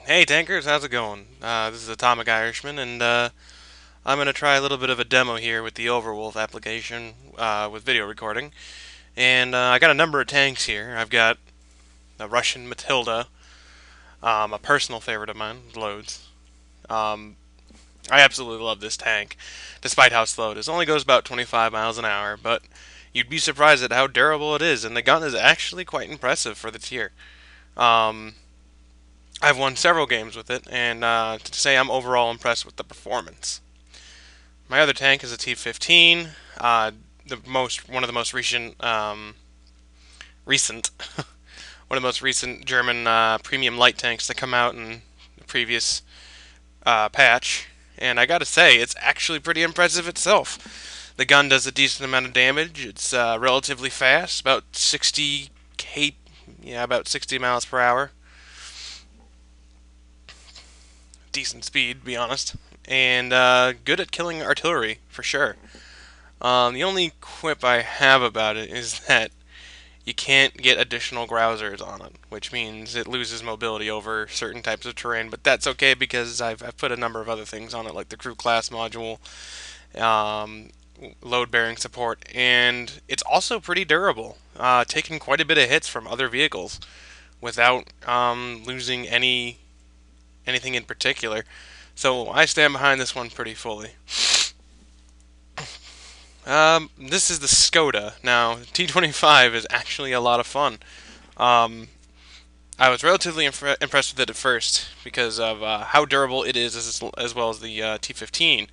Hey tankers, how's it going? This is Atomic Irishman, and I'm going to try a little bit of a demo here with the Overwolf application with video recording. And I got a number of tanks here. I've got the Russian Matilda, a personal favorite of mine, loads. Um, I absolutely love this tank, despite how slow it is. It only goes about 25 miles an hour, but you'd be surprised at how durable it is, and the gun is actually quite impressive for the tier. Um, I've won several games with it, and to say I'm overall impressed with the performance. My other tank is a T-15, one of the most recent, one of the most recent German premium light tanks to come out in the previous patch, and I gotta say it's actually pretty impressive itself. The gun does a decent amount of damage. It's relatively fast, about 60 miles per hour. Decent speed, to be honest, and good at killing artillery for sure. The only quip I have about it is that you can't get additional grousers on it, which means it loses mobility over certain types of terrain. But that's okay because I've put a number of other things on it, like the crew class module, um, load bearing support, and it's also pretty durable, taking quite a bit of hits from other vehicles without losing anything in particular. So I stand behind this one pretty fully. This is the Skoda. Now, T25 is actually a lot of fun. Um, I was relatively impressed with it at first because of how durable it is, as well as the T15.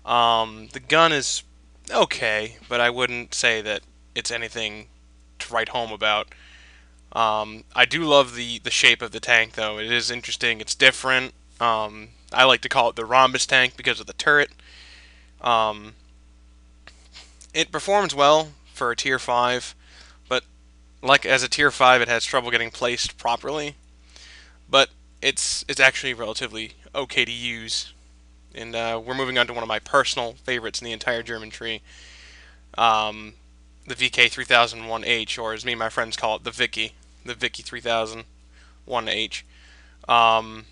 The gun is okay, but I wouldn't say that it's anything to write home about. I do love the shape of the tank, though. It is interesting. It's different. I like to call it the rhombus tank because of the turret. Um, it performs well for a tier 5, but like as a tier 5 it has trouble getting placed properly, but it's actually relatively okay to use. And we're moving on to one of my personal favorites in the entire German tree, um, the VK3001H, or as me and my friends call it, the Vicky 3001H. Um,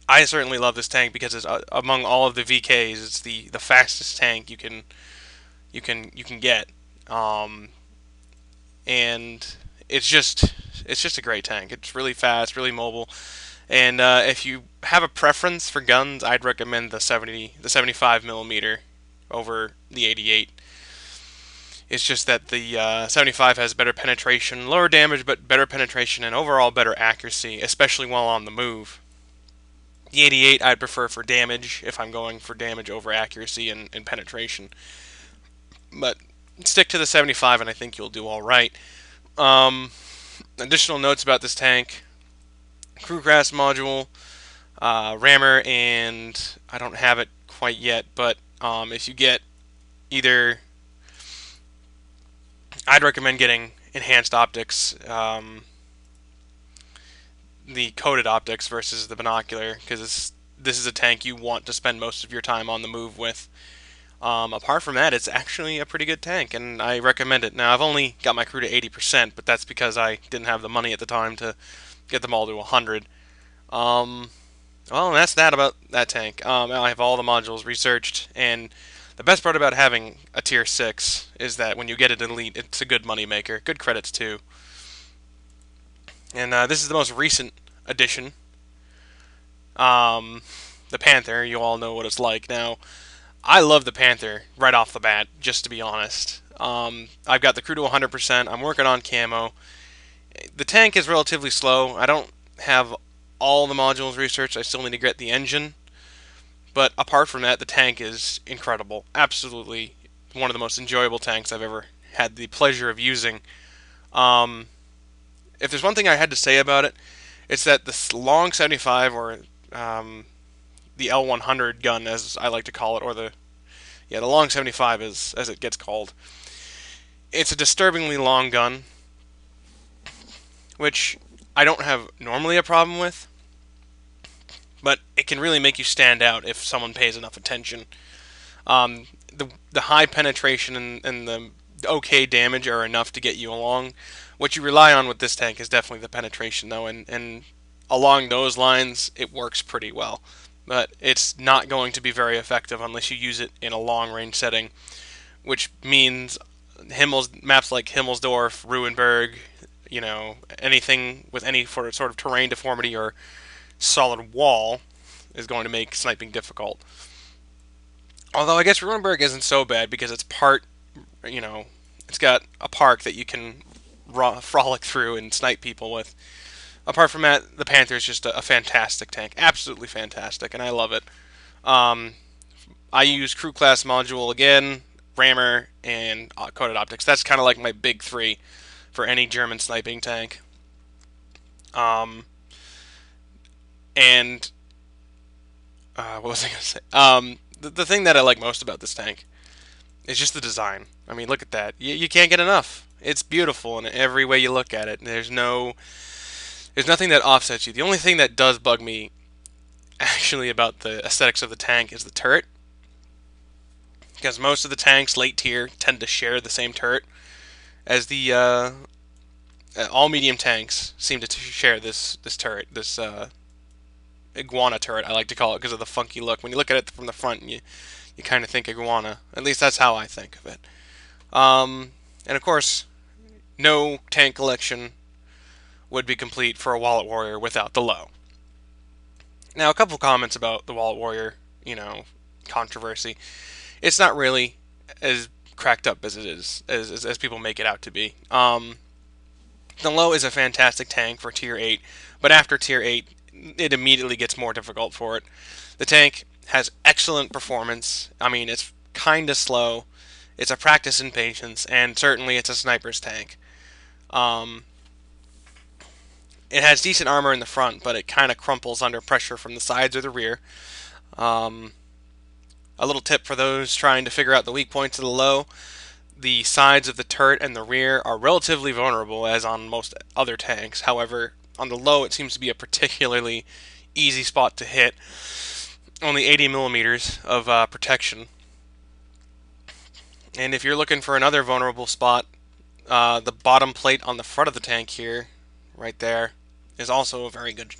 I certainly love this tank because it's among all of the VKs, it's the fastest tank you can get. Um, and it's just a great tank. It's really fast, really mobile, and if you have a preference for guns, I'd recommend the 75 millimeter over the 88. It's just that the 75 has better penetration, lower damage, but better penetration and overall better accuracy, especially while on the move. The 88 I'd prefer for damage if I'm going for damage over accuracy and penetration, but stick to the 75 and I think you'll do all right. Um, Additional notes about this tank: crew class module, rammer, and I don't have it quite yet, but if you get either, I'd recommend getting enhanced optics, the coated optics versus the binocular, because this is a tank you want to spend most of your time on the move with. Apart from that, it's actually a pretty good tank, and I recommend it. Now, I've only got my crew to 80%, but that's because I didn't have the money at the time to get them all to 100. Um, well, and that's that about that tank. I have all the modules researched, and the best part about having a tier 6 is that when you get it elite, it's a good money maker. Good credits, too. And this is the most recent addition. Um, the Panther, you all know what it's like. Now, I love the Panther right off the bat, just to be honest. I've got the crew to 100%. I'm working on camo. The tank is relatively slow. I don't have all the modules researched. I still need to get the engine. But apart from that, the tank is incredible. Absolutely one of the most enjoyable tanks I've ever had the pleasure of using. Um, if there's one thing I had to say about it, it's that the long 75, or the L100 gun, as I like to call it, or the long 75 as it gets called. It's a disturbingly long gun, which I don't have normally a problem with, but it can really make you stand out if someone pays enough attention. The high penetration and the okay damage are enough to get you along. What you rely on with this tank is definitely the penetration, though, and along those lines, it works pretty well. But it's not going to be very effective unless you use it in a long range setting, which means maps like Himmelsdorf, Ruhenberg, anything with any sort of terrain deformity or solid wall is going to make sniping difficult. Although I guess Ruhenberg isn't so bad because it's got a park that you can frolic through and snipe people with. Apart from that, the Panther is just a fantastic tank, absolutely fantastic, and I love it. Um, I use crew class module again, rammer, and coated optics. That's kind of like my big three for any German sniping tank. And what was I going to say? The thing that I like most about this tank is just the design. I mean, look at that. You can't get enough. It's beautiful in every way you look at it. There's nothing that offsets you. The only thing that does bug me actually about the aesthetics of the tank is the turret, because most of the tanks late tier tend to share the same turret as the all medium tanks seem to share this turret, this iguana turret, I like to call it, because of the funky look. When you look at it from the front, you kind of think iguana. At least that's how I think of it. And of course, no tank collection would be complete for a Wallet Warrior without the low. Now, a couple comments about the Wallet Warrior, controversy. It's not really as cracked up as it is, as people make it out to be. The low is a fantastic tank for tier 8, but after tier 8, it immediately gets more difficult for it. The tank has excellent performance. I mean, it's kind of slow. It's a practice in patience, and certainly it's a sniper's tank. It has decent armor in the front, but it kind of crumples under pressure from the sides or the rear. A little tip for those trying to figure out the weak points of the low: the sides of the turret and the rear are relatively vulnerable, as on most other tanks. However, on the low, it seems to be a particularly easy spot to hit. Only 80 millimeters of protection. And if you're looking for another vulnerable spot, the bottom plate on the front of the tank here, right there, is also a very good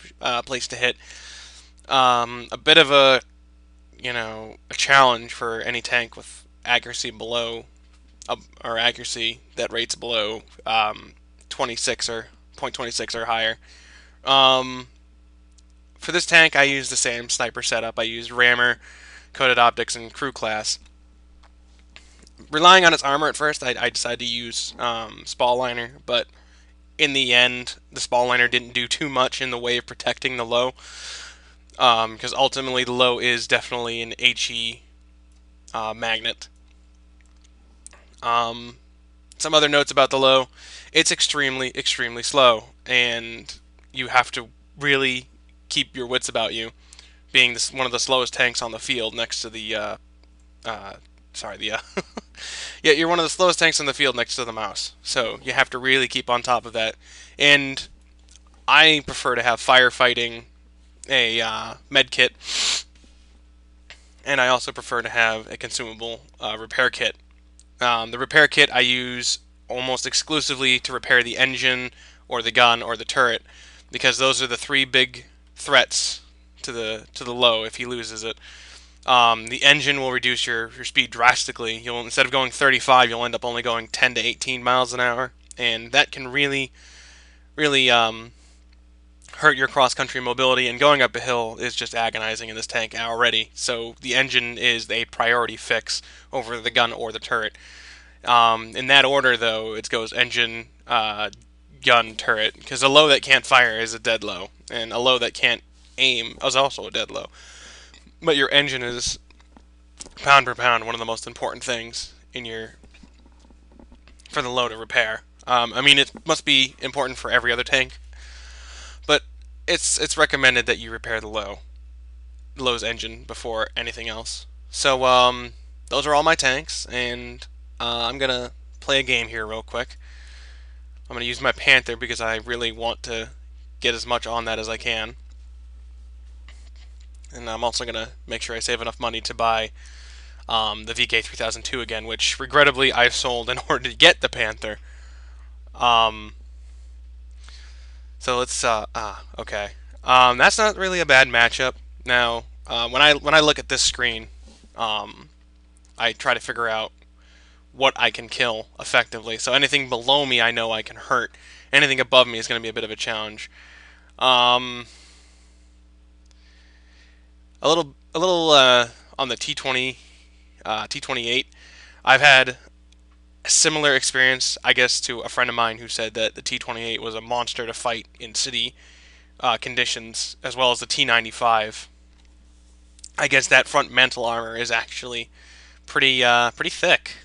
place to hit. A bit of a challenge for any tank with accuracy below, or accuracy that rates below 26 or 0.26 or higher. For this tank, I use the same sniper setup. I use rammer, coated optics, and crew class. Relying on its armor at first, I decided to use Spall Liner, but in the end, the Spall Liner didn't do too much in the way of protecting the low, because ultimately the low is definitely an HE magnet. Some other notes about the low: it's extremely, extremely slow, and you have to really keep your wits about you, being one of the slowest tanks on the field next to the yeah, you're one of the slowest tanks in the field next to the mouse, so you have to really keep on top of that. And I prefer to have firefighting, a med kit, and I also prefer to have a consumable repair kit. The repair kit I use almost exclusively to repair the engine or the gun or the turret, because those are the three big threats to the low if he loses it. The engine will reduce your speed drastically. Instead of going 35, you'll end up only going 10 to 18 miles an hour, and that can really hurt your cross-country mobility, and going up a hill is just agonizing in this tank already. So the engine is a priority fix over the gun or the turret. In that order, though, it goes engine, gun, turret, because a low that can't fire is a dead low, and a low that can't aim is also a dead low. But your engine is, pound per pound, one of the most important things for the low to repair. I mean, it must be important for every other tank, but it's recommended that you repair the low's engine before anything else. So those are all my tanks, and I'm gonna play a game here real quick. I'm gonna use my Panther because I really want to get as much on that as I can. And I'm also going to make sure I save enough money to buy the VK3002 again, which regrettably I've sold in order to get the Panther. So let's, okay. That's not really a bad matchup. Now, when I look at this screen, um, I try to figure out what I can kill effectively. So anything below me, I know I can hurt. Anything above me is going to be a bit of a challenge. Um, a little on the T20, T28. I've had a similar experience, I guess, to a friend of mine who said that the T28 was a monster to fight in city conditions, as well as the T95. I guess that front mantle armor is actually pretty thick,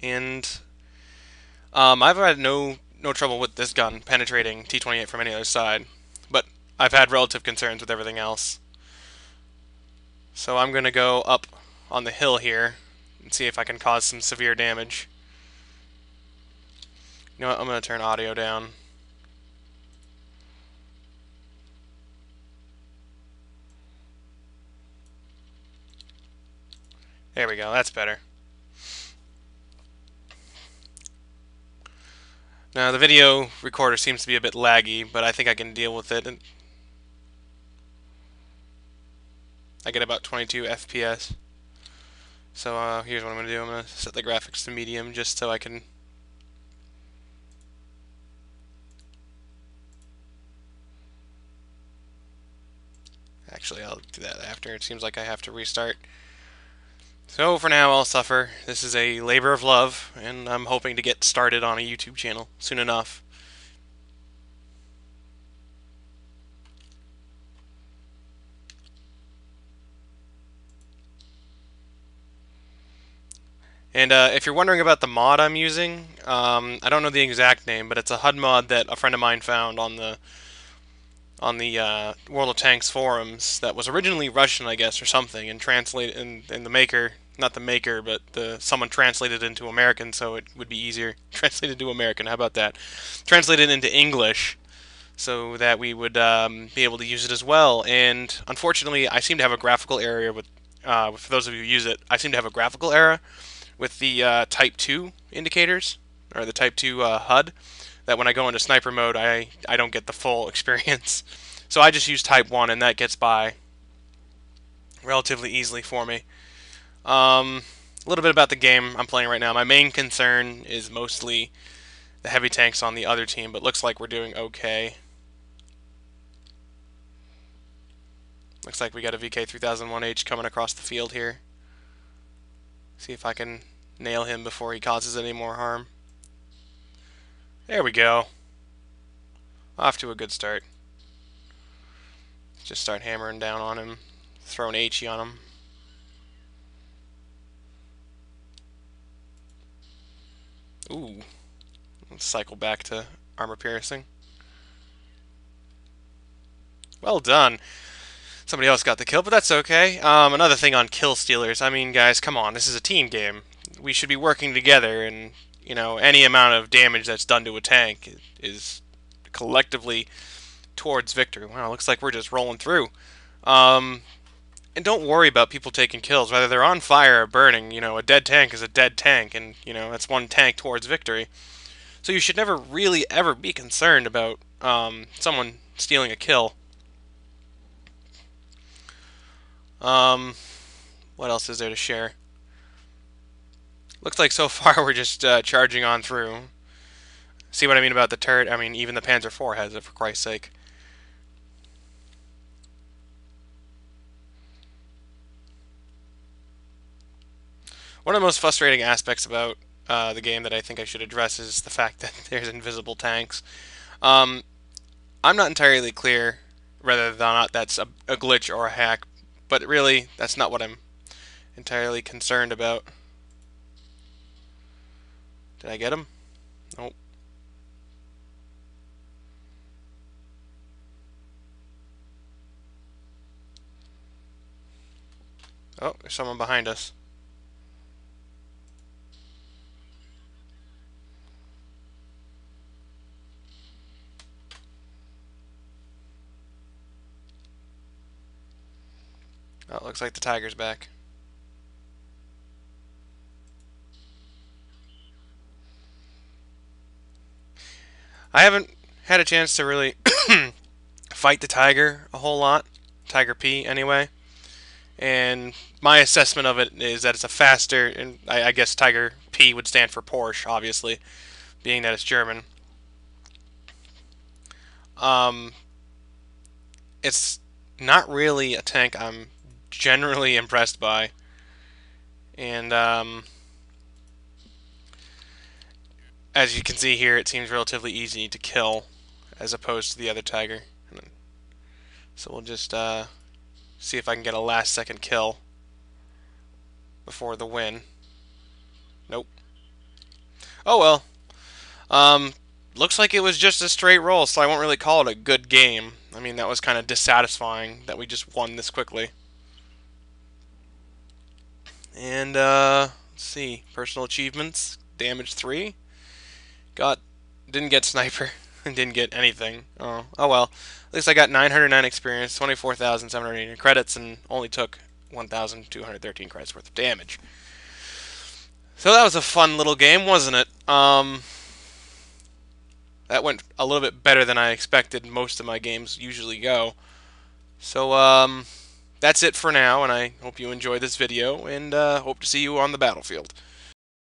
and I've had no trouble with this gun penetrating T28 from any other side, but I've had relative concerns with everything else. So I'm gonna go up on the hill here and see if I can cause some severe damage. You know what? I'm gonna turn audio down. There we go. That's better. Now the video recorder seems to be a bit laggy, but I think I can deal with it. And I get about 22 FPS. So here's what I'm going to do. I'm going to set the graphics to medium just so I can... Actually, I'll do that after. It seems like I have to restart. So for now, I'll suffer. This is a labor of love, and I'm hoping to get started on a YouTube channel soon enough. And if you're wondering about the mod I'm using, I don't know the exact name, but it's a HUD mod that a friend of mine found on the World of Tanks forums that was originally Russian, I guess, or something, and translated in the maker, not the maker, but someone translated it into American, so it would be easier. Translated to American, how about that? Translated into English, so that we would be able to use it as well. And unfortunately, I seem to have a graphical error with. For those of you who use it, I seem to have a graphical error with the Type 2 indicators, or the Type 2 HUD, that when I go into sniper mode, I don't get the full experience. So I just use Type 1, and that gets by relatively easily for me. A little bit about the game I'm playing right now. My main concern is mostly the heavy tanks on the other team, but looks like we're doing okay. Looks like we got a VK3001H coming across the field here. See if I can nail him before he causes any more harm. There we go. Off to a good start. Just start hammering down on him. Throw an HE on him. Ooh. Let's cycle back to armor piercing. Well done. Somebody else got the kill, but that's okay. Another thing on kill stealers. I mean, guys, come on. This is a team game. We should be working together, and, you know, any amount of damage that's done to a tank is collectively towards victory. Wow, looks like we're just rolling through. And don't worry about people taking kills. Whether they're on fire or burning, you know, a dead tank is a dead tank, and, you know, that's one tank towards victory. So you should never really ever be concerned about someone stealing a kill. What else is there to share? Looks like so far we're just charging on through. See what I mean about the turret? I mean, even the Panzer IV has it, for Christ's sake. One of the most frustrating aspects about the game that I think I should address is the fact that there's invisible tanks. I'm not entirely clear whether or not that's a glitch or a hack, but really, that's not what I'm entirely concerned about. Did I get him? Nope. Oh, there's someone behind us. Oh, looks like the tiger's back. I haven't had a chance to really fight the tiger a whole lot, Tiger P anyway. And my assessment of it is that it's a faster, and I guess Tiger P would stand for Porsche, obviously, being that it's German. Um, it's not really a tank I'm generally impressed by, and as you can see here, it seems relatively easy to kill as opposed to the other Tiger. So we'll just see if I can get a last second kill before the win. Nope. Oh well. Um, looks like it was just a straight roll, so I won't really call it a good game. I mean, that was kind of dissatisfying that we just won this quickly. And let's see, personal achievements, damage 3. Didn't get sniper, and didn't get anything. Oh well. At least I got 909 experience, 24,780 credits, and only took 1,213 credits worth of damage. So that was a fun little game, wasn't it? That went a little bit better than I expected most of my games usually go. So, that's it for now, and I hope you enjoyed this video, and hope to see you on the battlefield.